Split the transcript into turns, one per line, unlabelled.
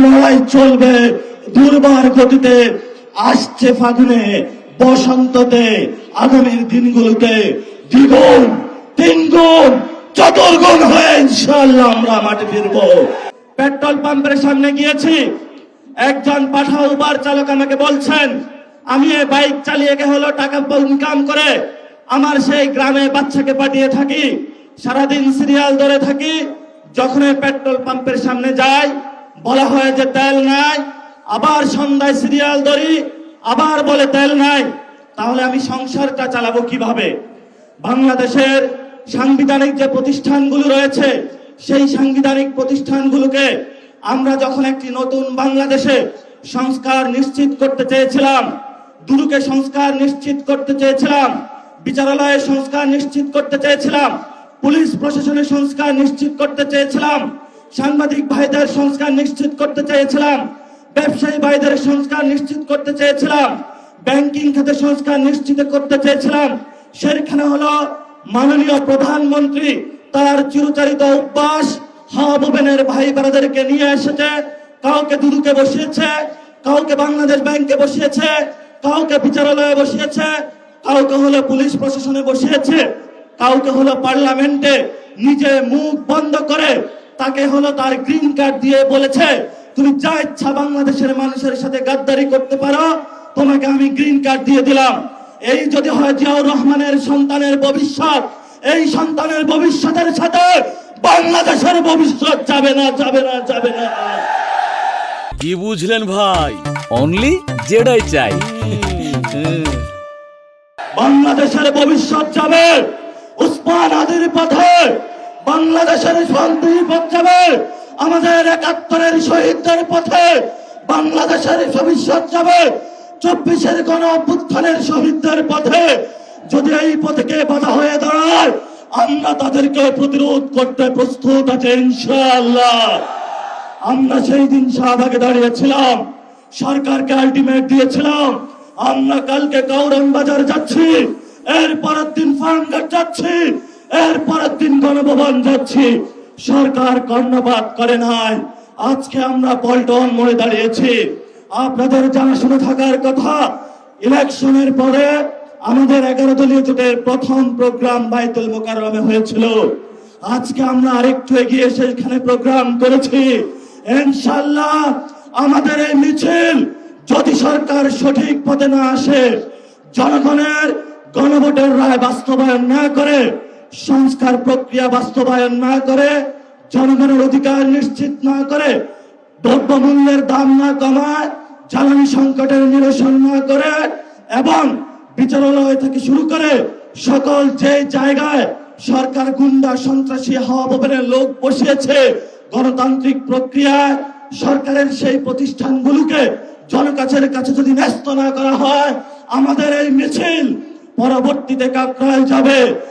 লড়াই চলবে দুর্বার গতিতে। আসছে ফাগুনে, বসন্ততে, আগামীর দিনগুলোতে দ্বিগুণ, তিনগুণ, চতুর্গুণ হয়ে ইনশাআল্লাহ আমরা মাঠে ফিরবো। পেট্রোল পাম্পের সামনে গিয়েছি, একজন পাঠা উবার চালক আমাকে বলছেন, আমি এই বাইক চালিয়ে হলো টাকা ইনকাম করে আমার সেই গ্রামে বাচ্চাকে পাঠিয়ে থাকি, সারাদিন সিরিয়াল ধরে থাকি। যখন পেট্রোল পাম্পের সামনে যাই বলা হয় যে তেল নাই, আবার সন্ধ্যায় সিরিয়াল ধরি, আবার বলে তেল নাই। তাহলে আমি সংসারটা চালাবো কিভাবে? বাংলাদেশের সাংবিধানিক যে প্রতিষ্ঠানগুলো রয়েছে সেই সাংবিধানিক প্রতিষ্ঠানগুলোকে আমরা যখন একটি নতুন বাংলাদেশে সংস্কার নিশ্চিত করতে চেয়েছিলাম, দুদকে সংস্কার নিশ্চিত করতে চেয়েছিলাম, বিচারালয়ের সংস্কার নিশ্চিত করতে চেয়েছিলাম, পুলিশ প্রশাসনের সংস্কার নিশ্চিত করতে চেয়েছিলাম, সাংবাদিক ভাইদের সংস্কার নিশ্চিত করতে চেয়েছিলাম, ব্যবসায়ী ভাইদের সংস্কার নিশ্চিত করতে চেয়েছিলাম, ব্যাংকিং খাতে সংস্কার নিশ্চিত করতে চেয়েছিলাম, সেখানে হলো মাননীয় প্রধানমন্ত্রী তার চিরচারিত অভ্যাস হাবুবেনের ভাই বোনেদেরকে নিয়ে এসেছে। কাউকে দুদকে বসিয়েছে, কাউকে বাংলাদেশ ব্যাংকে বসিয়েছে, কাউকে বিচারালয়ে বসিয়েছে, কাউকে হলো পুলিশ প্রশাসনে বসিয়েছে, কাউকে হলো পার্লামেন্টে নিজে মুখ বন্ধ করে তাকে হলো তার গ্রিন কার্ড দিয়ে বলেছে, তুমি যা ইচ্ছা বাংলাদেশের মানুষের সাথে গাদ্দারি করতে পারো, তোমাকে আমি গ্রিন কার্ড দিয়ে দিলাম। এই যদি হয় জিয়াউর রহমানের সন্তানের ভবিষ্যৎ, এই সন্তানের ভবিষ্যতের সাথে বাংলাদেশের ভবিষ্যৎ যাবে না, যাবে না, যাবে না।
কি বুঝলেন ভাই? অনলি যেটাই চাই।
বাংলাদেশের ভবিষ্যৎ যাবে উসমান হাদির পথে, বাংলাদেশের শান্তির পথ যাবে আমাদের ৭১-এর শহীদদের পথে, বাংলাদেশের ভবিষ্যৎ যাবে ২৪-এর গণ অভ্যুত্থানের শহীদদের পথে। যদি এই পথকে বাধা হয়ে দাঁড়ায়, আমরা তাদেরকে প্রতিরোধ করতে প্রস্তুত আছে ইনশাআল্লাহ। আমরা সেই দিন শাহবাগে দাঁড়িয়েছিলাম, সরকারকে আলটিমেট দিয়েছিলাম, আমরা কালকে কাউরান বাজার যাচ্ছি, এর পরের দিন ফার্মগেট যাচ্ছি, এর পরের দিন গণভবন যাচ্ছি। সরকার কর্ণপাত করে নাই। আজকে আমরা পল্টন মোড়ে দাঁড়িয়েছি। আপনাদের জানাশোনা থাকার কথা, ইলেকশনের পরে আমাদের 11 দলীয় জোটের প্রথম প্রোগ্রাম বাইতুল মোকাররমে হয়েছিল। আজকে আমরা আরেকটু এগিয়ে সেখানে প্রোগ্রাম করেছি। ইনশাআল্লাহ আমাদের এই মিছিল যদি সরকার সঠিক পথে না আসে, জনগণের গণভোটের রায় বাস্তবায়ন না করে, সংস্কার প্রক্রিয়া বাস্তবায়ন না করে, জনগণের অধিকার নিশ্চিত না করে, দ্রব্যমূল্যের দাম না কমায়, জ্বালানি সংকটের নিরসন না করে, এবং বিচারালয় থেকে শুরু করে সকল যে জায়গায় সরকার গুন্ডা সন্ত্রাসী হাওয়াবনের লোক বসিয়েছে, গণতান্ত্রিক প্রক্রিয়ায় সরকারের সেই প্রতিষ্ঠানগুলোকে জনকাছের কাছে যদি ন্যস্ত না করা হয়, আমাদের এই মিছিল পরবর্তীতে কাকরাইল যাবে।